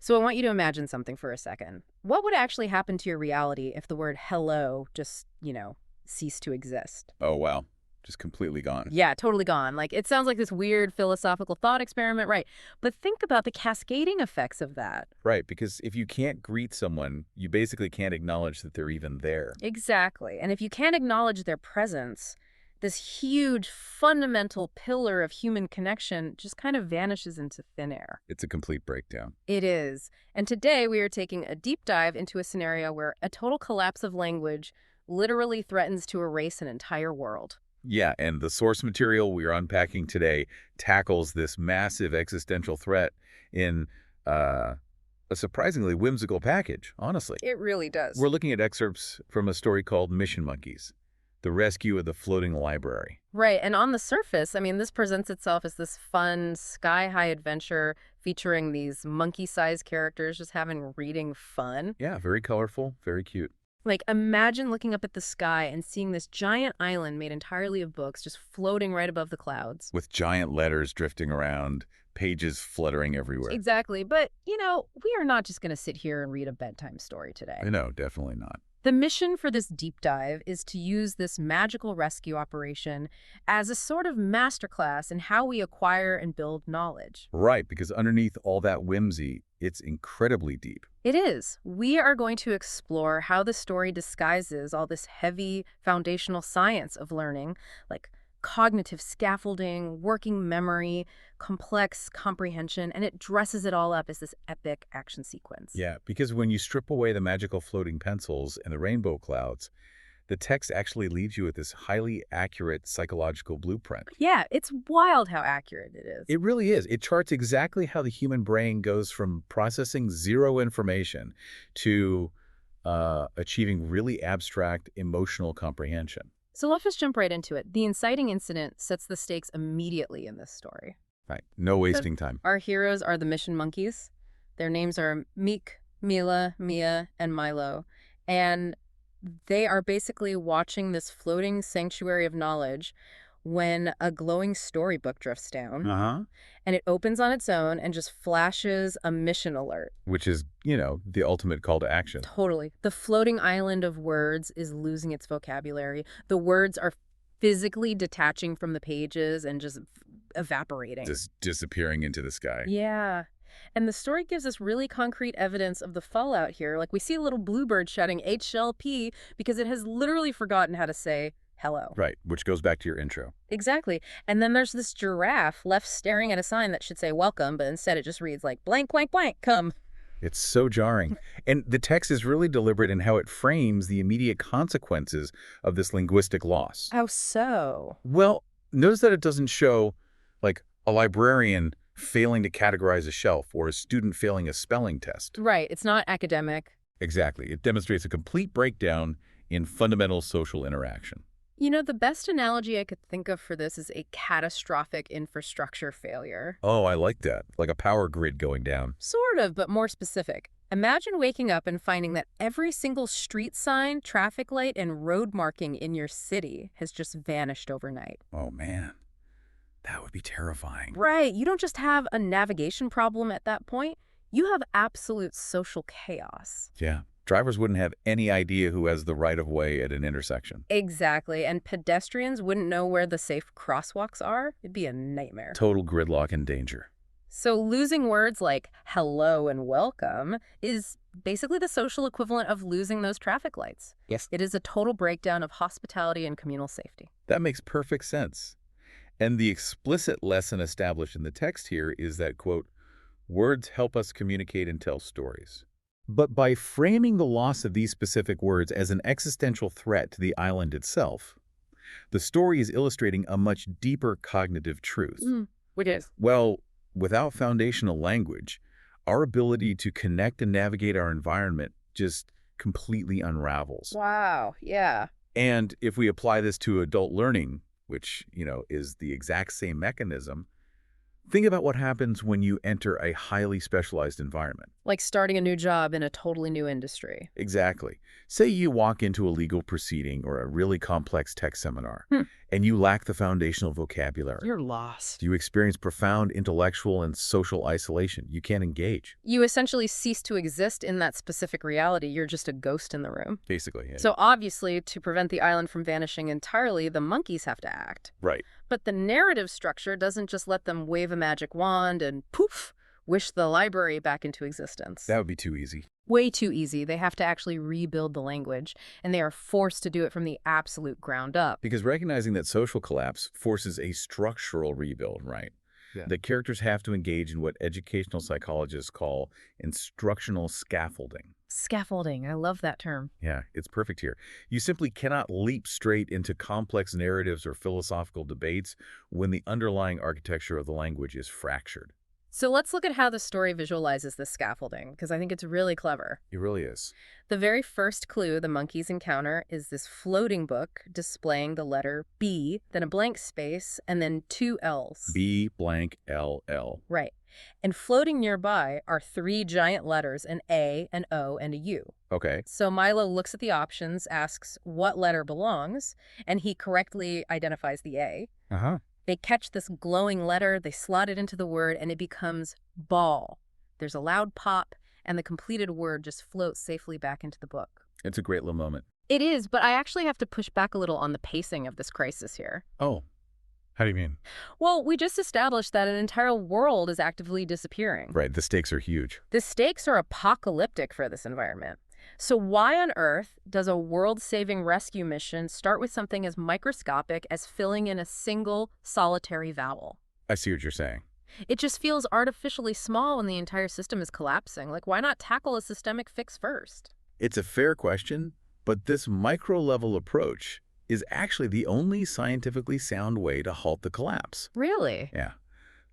So I want you to imagine something for a second. What would actually happen to your reality if the word hello just, ceased to exist? Oh, wow. Just completely gone. Yeah, totally gone. Like, it sounds like this weird philosophical thought experiment, right? But think about the cascading effects of that. Right, because if you can't greet someone, you basically can't acknowledge that they're even there. Exactly. And if you can't acknowledge their presence, this huge fundamental pillar of human connection just kind of vanishes into thin air. It's a complete breakdown. It is. And today we are taking a deep dive into a scenario where a total collapse of language literally threatens to erase an entire world. Yeah, and the source material we are unpacking today tackles this massive existential threat in a surprisingly whimsical package, honestly. It really does. We're looking at excerpts from a story called Mission Monkeys, the rescue of the floating library. Right. And on the surface, I mean, this presents itself as this fun, sky-high adventure featuring these monkey-sized characters just having reading fun. Yeah, very colorful, very cute. Like, imagine looking up at the sky and seeing this giant island made entirely of books just floating right above the clouds. With giant letters drifting around, pages fluttering everywhere. Exactly. But, we are not just going to sit here and read a bedtime story today. No, definitely not. The mission for this deep dive is to use this magical rescue operation as a sort of masterclass in how we acquire and build knowledge. Right, because underneath all that whimsy, it's incredibly deep. It is. We are going to explore how the story disguises all this heavy foundational science of learning, like cognitive scaffolding, working memory, complex comprehension, and it dresses it all up as this epic action sequence. Yeah, because when you strip away the magical floating pencils and the rainbow clouds, the text actually leaves you with this highly accurate psychological blueprint. Yeah, it's wild how accurate it is. It really is. It charts exactly how the human brain goes from processing zero information to achieving really abstract emotional comprehension. So let's just jump right into it. The inciting incident sets the stakes immediately in this story. Right. No wasting time. Our heroes are the mission monkeys. Their names are Meek, Mila, Mia, and Milo. And they are basically watching this floating sanctuary of knowledge when a glowing storybook drifts down. Uh-huh. And it opens on its own and just flashes a mission alert. Which is, the ultimate call to action. Totally. The floating island of words is losing its vocabulary. The words are physically detaching from the pages and just evaporating. Just disappearing into the sky. Yeah. And the story gives us really concrete evidence of the fallout here. Like, we see a little bluebird shouting HLP because it has literally forgotten how to say hello. Right, which goes back to your intro. Exactly. And then there's this giraffe left staring at a sign that should say welcome, but instead it just reads like blank, blank, blank, come. It's so jarring. And the text is really deliberate in how it frames the immediate consequences of this linguistic loss. How so? Well, notice that it doesn't show, like, a librarian failing to categorize a shelf or a student failing a spelling test. Right. It's not academic. Exactly. It demonstrates a complete breakdown in fundamental social interaction. The best analogy I could think of for this is a catastrophic infrastructure failure. Oh, I like that. Like a power grid going down. Sort of, but more specific. Imagine waking up and finding that every single street sign, traffic light, and road marking in your city has just vanished overnight. Oh, man. That would be terrifying. Right. You don't just have a navigation problem at that point. You have absolute social chaos. Yeah. Drivers wouldn't have any idea who has the right-of-way at an intersection. Exactly. And pedestrians wouldn't know where the safe crosswalks are. It'd be a nightmare. Total gridlock and danger. So losing words like hello and welcome is basically the social equivalent of losing those traffic lights. Yes. It is a total breakdown of hospitality and communal safety. That makes perfect sense. And the explicit lesson established in the text here is that, quote, words help us communicate and tell stories. But by framing the loss of these specific words as an existential threat to the island itself, the story is illustrating a much deeper cognitive truth. Which is? Well, without foundational language, our ability to connect and navigate our environment just completely unravels. Wow, yeah. And if we apply this to adult learning, which, is the exact same mechanism, Think about what happens when you enter a highly specialized environment. Like starting a new job in a totally new industry. Exactly. Say you walk into a legal proceeding or a really complex tech seminar, Hmm. and you lack the foundational vocabulary. You're lost. You experience profound intellectual and social isolation. You can't engage. You essentially cease to exist in that specific reality. You're just a ghost in the room. Basically, yeah. So obviously, to prevent the island from vanishing entirely, the monkeys have to act. Right. But the narrative structure doesn't just let them wave a magic wand and poof, wish the library back into existence. That would be too easy. Way too easy. They have to actually rebuild the language, and they are forced to do it from the absolute ground up. Because recognizing that social collapse forces a structural rebuild, right? Yeah. The characters have to engage in what educational psychologists call instructional scaffolding. Scaffolding. I love that term. Yeah, it's perfect here. You simply cannot leap straight into complex narratives or philosophical debates when the underlying architecture of the language is fractured. So let's look at how the story visualizes this scaffolding, because I think it's really clever. It really is. The very first clue the monkeys encounter is this floating book displaying the letter B, then a blank space, and then two L's. B blank L L. Right. And floating nearby are three giant letters, an A, an O, and a U. Okay. So Milo looks at the options, asks what letter belongs, and he correctly identifies the A. Uh-huh. They catch this glowing letter, they slot it into the word, and it becomes ball. There's a loud pop, and the completed word just floats safely back into the book. It's a great little moment. It is, but I actually have to push back a little on the pacing of this crisis here. Oh, how do you mean? Well, we just established that an entire world is actively disappearing. Right, the stakes are huge. The stakes are apocalyptic for this environment. So why on earth does a world-saving rescue mission start with something as microscopic as filling in a single solitary vowel? I see what you're saying. It just feels artificially small when the entire system is collapsing. Like, why not tackle a systemic fix first? It's a fair question, but this micro-level approach is actually the only scientifically sound way to halt the collapse. Really? Yeah.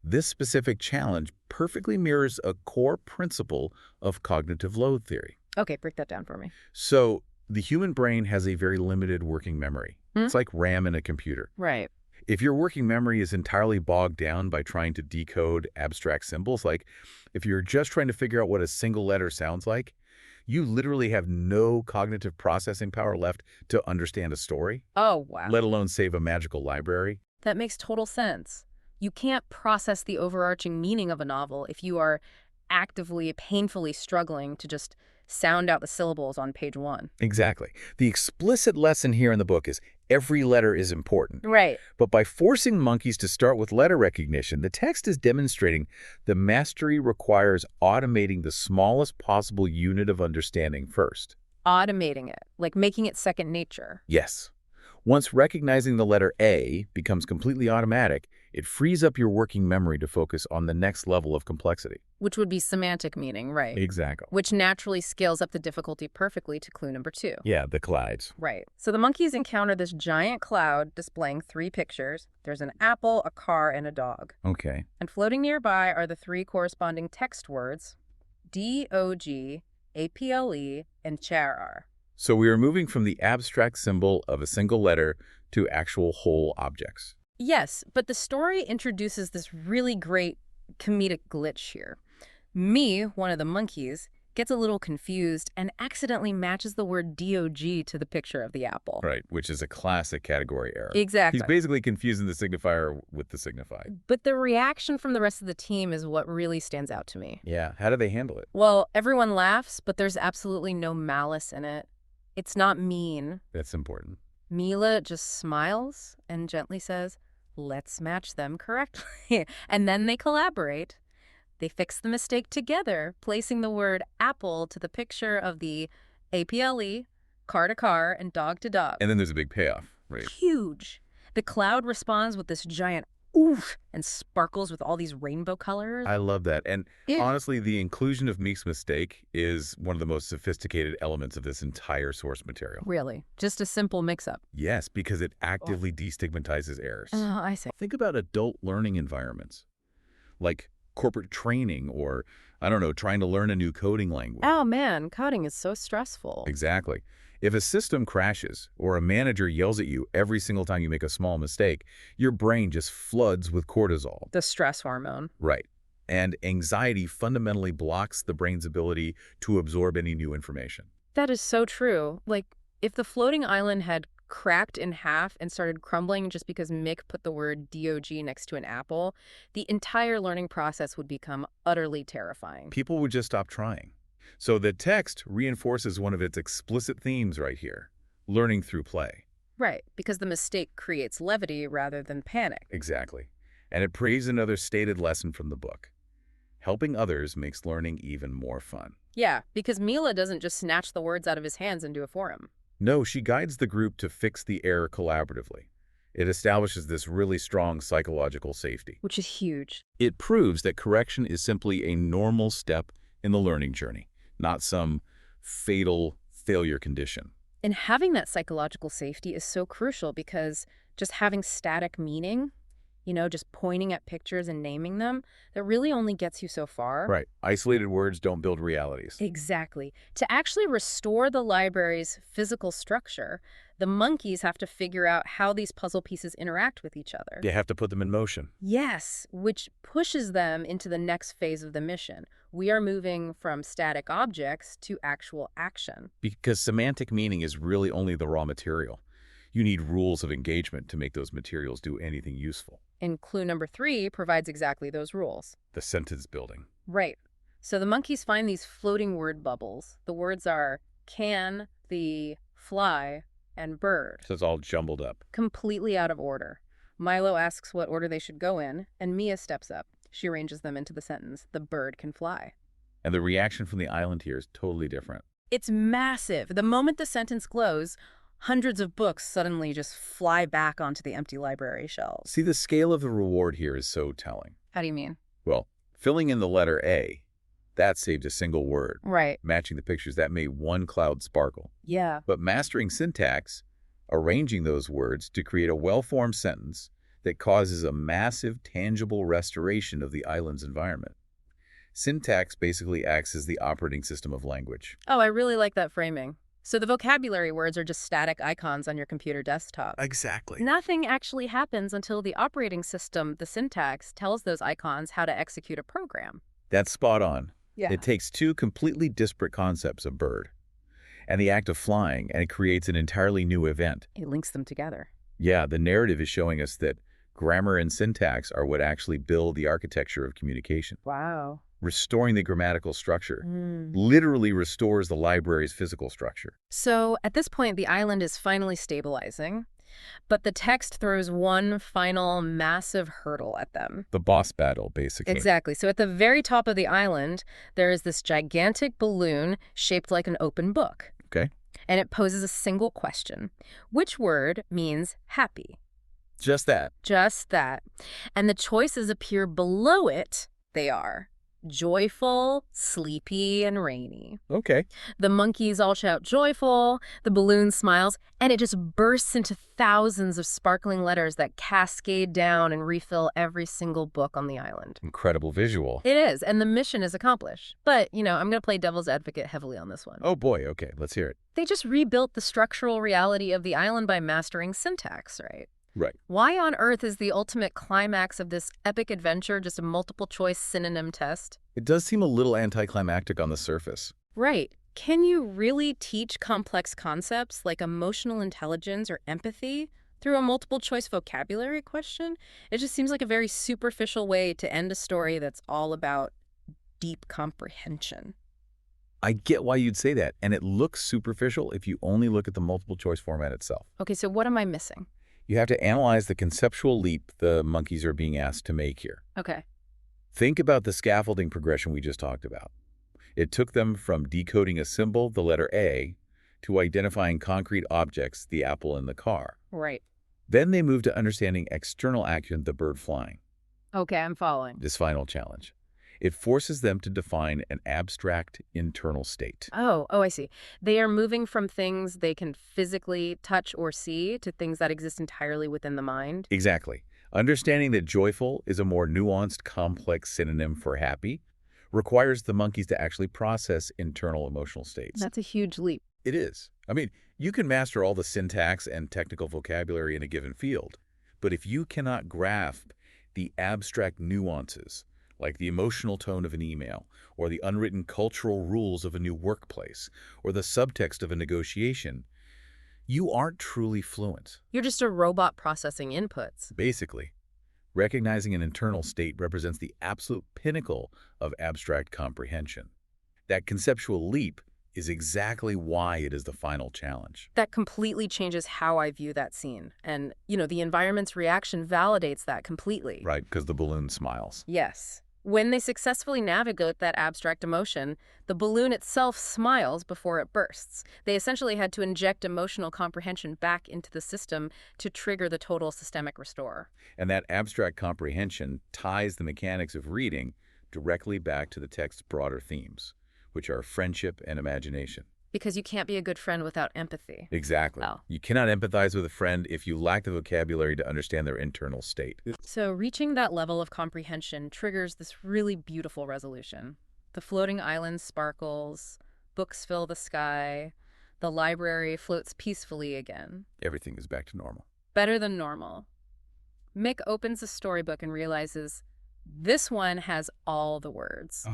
This specific challenge perfectly mirrors a core principle of cognitive load theory. Okay, break that down for me. So the human brain has a very limited working memory. It's like RAM in a computer. Right. If your working memory is entirely bogged down by trying to decode abstract symbols, like if you're just trying to figure out what a single letter sounds like, you literally have no cognitive processing power left to understand a story. Oh, wow. Let alone save a magical library. That makes total sense. You can't process the overarching meaning of a novel if you are actively, painfully struggling to just sound out the syllables on page 1. Exactly. The explicit lesson here in the book is every letter is important. Right. But by forcing monkeys to start with letter recognition, the text is demonstrating the mastery requires automating the smallest possible unit of understanding first. Automating it, like making it second nature. Yes. Once recognizing the letter A becomes completely automatic, it frees up your working memory to focus on the next level of complexity. Which would be semantic meaning, right? Exactly. Which naturally scales up the difficulty perfectly to clue number 2. Yeah, the clouds. Right. So the monkeys encounter this giant cloud displaying 3 pictures. There's an apple, a car, and a dog. Okay. And floating nearby are the 3 corresponding text words, D-O-G, A-P-L-E, and charar. So we are moving from the abstract symbol of a single letter to actual whole objects. Yes, but the story introduces this really great comedic glitch here. Me, one of the monkeys, gets a little confused and accidentally matches the word DOG to the picture of the apple. Right, which is a classic category error. Exactly. He's basically confusing the signifier with the signified. But the reaction from the rest of the team is what really stands out to me. Yeah, how do they handle it? Well, everyone laughs, but there's absolutely no malice in it. It's not mean. That's important. Mila just smiles and gently says, let's match them correctly. And then they collaborate. They fix the mistake together, placing the word apple to the picture of the APLE, car to car, and dog to dog. And then there's a big payoff, right? Huge. The cloud responds with this giant oof and sparkles with all these rainbow colors. I love that. And Yeah. honestly, the inclusion of Meek's mistake is one of the most sophisticated elements of this entire source material. Really? Just a simple mix-up. Yes, because it actively destigmatizes errors. Oh, I see. Think about adult learning environments, like corporate training or, I don't know, trying to learn a new coding language. Oh man, coding is so stressful. Exactly. If a system crashes or a manager yells at you every single time you make a small mistake, your brain just floods with cortisol. The stress hormone. Right. And anxiety fundamentally blocks the brain's ability to absorb any new information. That is so true. Like, if the floating island had cracked in half and started crumbling just because Mick put the word DOG next to an apple, the entire learning process would become utterly terrifying. People would just stop trying. So the text reinforces one of its explicit themes right here, learning through play. Right, because the mistake creates levity rather than panic. Exactly. And it prays another stated lesson from the book. Helping others makes learning even more fun. Yeah, because Mila doesn't just snatch the words out of his hands and do it for him. No, she guides the group to fix the error collaboratively. It establishes this really strong psychological safety. Which is huge. It proves that correction is simply a normal step in the learning journey, not some fatal failure condition. And having that psychological safety is so crucial because just having static meaning, just pointing at pictures and naming them, that really only gets you so far. Right. Isolated words don't build realities. Exactly. To actually restore the library's physical structure, the monkeys have to figure out how these puzzle pieces interact with each other. They have to put them in motion. Yes, which pushes them into the next phase of the mission. We are moving from static objects to actual action. Because semantic meaning is really only the raw material. You need rules of engagement to make those materials do anything useful. And clue number 3 provides exactly those rules. The sentence building. Right. So the monkeys find these floating word bubbles. The words are can, the, fly, and bird. So it's all jumbled up. Completely out of order. Milo asks what order they should go in, and Mia steps up. She arranges them into the sentence, the bird can fly. And the reaction from the island here is totally different. It's massive. The moment the sentence glows, hundreds of books suddenly just fly back onto the empty library shelves. See, the scale of the reward here is so telling. How do you mean? Well, filling in the letter A, that saved a single word. Right. Matching the pictures, that made one cloud sparkle. Yeah. But mastering syntax, arranging those words to create a well-formed sentence that causes a massive, tangible restoration of the island's environment. Syntax basically acts as the operating system of language. Oh, I really like that framing. So the vocabulary words are just static icons on your computer desktop. Exactly. Nothing actually happens until the operating system, the syntax, tells those icons how to execute a program. That's spot on. Yeah. It takes two completely disparate concepts of bird and the act of flying, and it creates an entirely new event. It links them together. Yeah, the narrative is showing us that grammar and syntax are what actually build the architecture of communication. Wow. Restoring the grammatical structure literally restores the library's physical structure. So at this point, the island is finally stabilizing, but the text throws one final massive hurdle at them. The boss battle, basically. Exactly. So at the very top of the island, there is this gigantic balloon shaped like an open book. Okay. And it poses a single question. Which word means happy? Just that. Just that. And the choices appear below it. They are joyful, sleepy, and rainy. Okay. The monkeys all shout joyful, the balloon smiles, and it just bursts into thousands of sparkling letters that cascade down and refill every single book on the island. Incredible visual. It is, and the mission is accomplished. But, I'm going to play devil's advocate heavily on this one. Oh boy, okay, let's hear it. They just rebuilt the structural reality of the island by mastering syntax, right? Right. Why on earth is the ultimate climax of this epic adventure just a multiple-choice synonym test? It does seem a little anticlimactic on the surface. Right. Can you really teach complex concepts like emotional intelligence or empathy through a multiple-choice vocabulary question? It just seems like a very superficial way to end a story that's all about deep comprehension. I get why you'd say that, and it looks superficial if you only look at the multiple-choice format itself. Okay, so what am I missing? You have to analyze the conceptual leap the monkeys are being asked to make here. Okay. Think about the scaffolding progression we just talked about. It took them from decoding a symbol, the letter A, to identifying concrete objects, the apple and the car. Right. Then they moved to understanding external action, the bird flying. Okay, I'm following. This final challenge. It forces them to define an abstract internal state. Oh, I see. They are moving from things they can physically touch or see to things that exist entirely within the mind. Exactly. Understanding that joyful is a more nuanced, complex synonym for happy requires the monkeys to actually process internal emotional states. That's a huge leap. It is. I mean, you can master all the syntax and technical vocabulary in a given field, but if you cannot grasp the abstract nuances, like the emotional tone of an email, or the unwritten cultural rules of a new workplace, or the subtext of a negotiation, you aren't truly fluent. You're just a robot processing inputs. Basically, recognizing an internal state represents the absolute pinnacle of abstract comprehension. That conceptual leap is exactly why it is the final challenge. That completely changes how I view that scene. And, the environment's reaction validates that completely. Right, because the balloon smiles. Yes. When they successfully navigate that abstract emotion, the balloon itself smiles before it bursts. They essentially had to inject emotional comprehension back into the system to trigger the total systemic restore. And that abstract comprehension ties the mechanics of reading directly back to the text's broader themes, which are friendship and imagination. Because you can't be a good friend without empathy. Exactly. Well. You cannot empathize with a friend if you lack the vocabulary to understand their internal state. So reaching that level of comprehension triggers this really beautiful resolution. The floating island sparkles, books fill the sky, the library floats peacefully again. Everything is back to normal. Better than normal. Mick opens the storybook and realizes this one has all the words.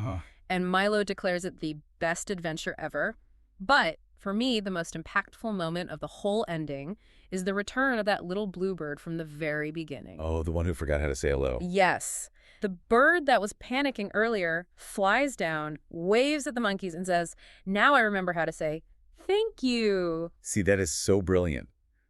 And Milo declares it the best adventure ever. But for me, the most impactful moment of the whole ending is the return of that little bluebird from the very beginning. Oh, the one who forgot how to say hello. Yes. The bird that was panicking earlier flies down, waves at the monkeys, and says, "Now I remember how to say, thank you." See, that is so brilliant.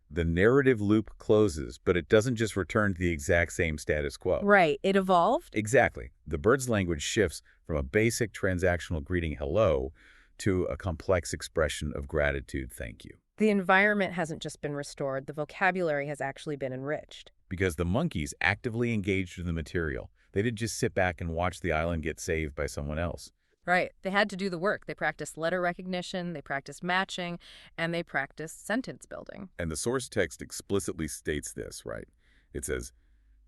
The narrative loop closes, but it doesn't just return to the exact same status quo. Right. It evolved? Exactly. The bird's language shifts from a basic transactional greeting hello to a complex expression of gratitude thank you. The environment hasn't just been restored, the vocabulary has actually been enriched. Because the monkeys actively engaged in the material. They didn't just sit back and watch the island get saved by someone else. Right. They had to do the work. They practiced letter recognition, they practiced matching, and they practiced sentence building. And the source text explicitly states this, right? It says,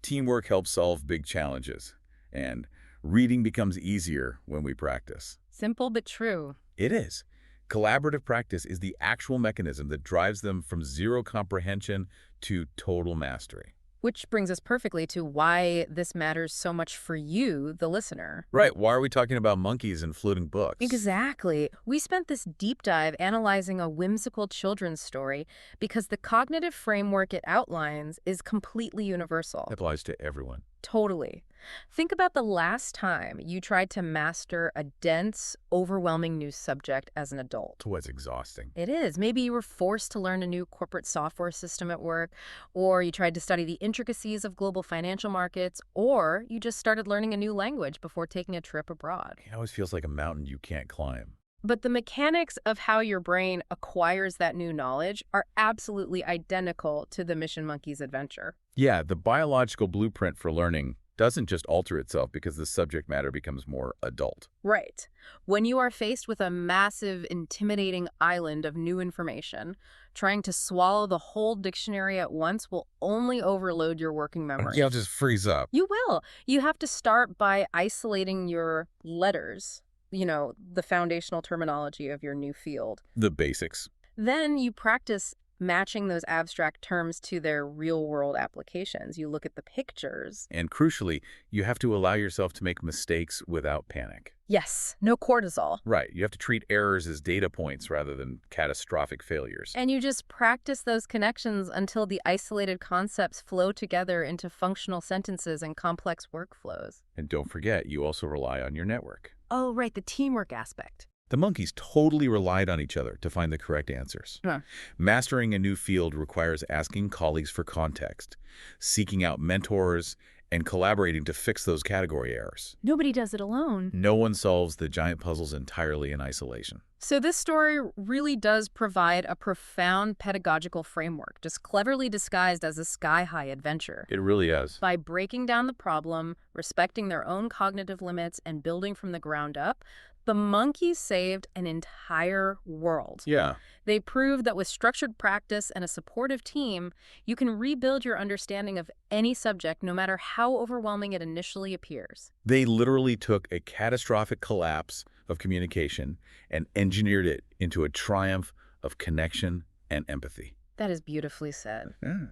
teamwork helps solve big challenges, and reading becomes easier when we practice. Simple but true. It is. Collaborative practice is the actual mechanism that drives them from zero comprehension to total mastery. Which brings us perfectly to why this matters so much for you, the listener. Right. Why are we talking about monkeys and floating books? Exactly. We spent this deep dive analyzing a whimsical children's story because the cognitive framework it outlines is completely universal. It applies to everyone. Totally. Think about the last time you tried to master a dense, overwhelming new subject as an adult. It was exhausting. It is. Maybe you were forced to learn a new corporate software system at work, or you tried to study the intricacies of global financial markets, or you just started learning a new language before taking a trip abroad. It always feels like a mountain you can't climb. But the mechanics of how your brain acquires that new knowledge are absolutely identical to the Mission Monkey's adventure. Yeah, the biological blueprint for learning doesn't just alter itself because the subject matter becomes more adult. Right. When you are faced with a massive, intimidating island of new information, trying to swallow the whole dictionary at once will only overload your working memory. You'll just freeze up. You will. You have to start by isolating your letters, the foundational terminology of your new field. The basics. Then you practice matching those abstract terms to their real-world applications. You look at the pictures. And crucially, you have to allow yourself to make mistakes without panic. Yes, no cortisol. Right. You have to treat errors as data points rather than catastrophic failures. And you just practice those connections until the isolated concepts flow together into functional sentences and complex workflows. And don't forget, you also rely on your network. Oh, right, the teamwork aspect. The monkeys totally relied on each other to find the correct answers. Huh. Mastering a new field requires asking colleagues for context, seeking out mentors, and collaborating to fix those category errors. Nobody does it alone. No one solves the giant puzzles entirely in isolation. So this story really does provide a profound pedagogical framework, just cleverly disguised as a sky-high adventure. It really is. By breaking down the problem, respecting their own cognitive limits, and building from the ground up, The monkeys saved an entire world. Yeah. They proved that with structured practice and a supportive team, you can rebuild your understanding of any subject no matter how overwhelming it initially appears. They literally took a catastrophic collapse of communication and engineered it into a triumph of connection and empathy. That is beautifully said. Yeah.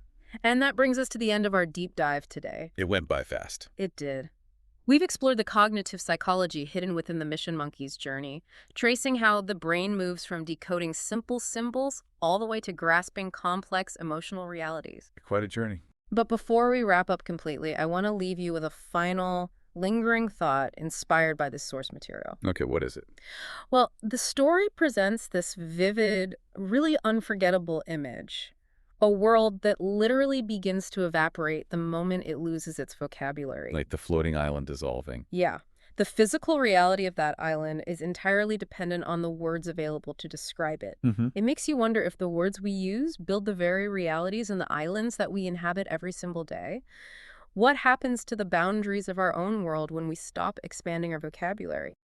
And that brings us to the end of our deep dive today. It went by fast. It did. We've explored the cognitive psychology hidden within the mission monkey's journey, tracing how the brain moves from decoding simple symbols all the way to grasping complex emotional realities. Quite a journey. But before we wrap up completely, I want to leave you with a final, lingering thought inspired by this source material. Okay, what is it? Well, the story presents this vivid, really unforgettable image. A world that literally begins to evaporate the moment it loses its vocabulary. Like the floating island dissolving. Yeah. The physical reality of that island is entirely dependent on the words available to describe it. Mm-hmm. It makes you wonder if the words we use build the very realities and the islands that we inhabit every single day. What happens to the boundaries of our own world when we stop expanding our vocabulary?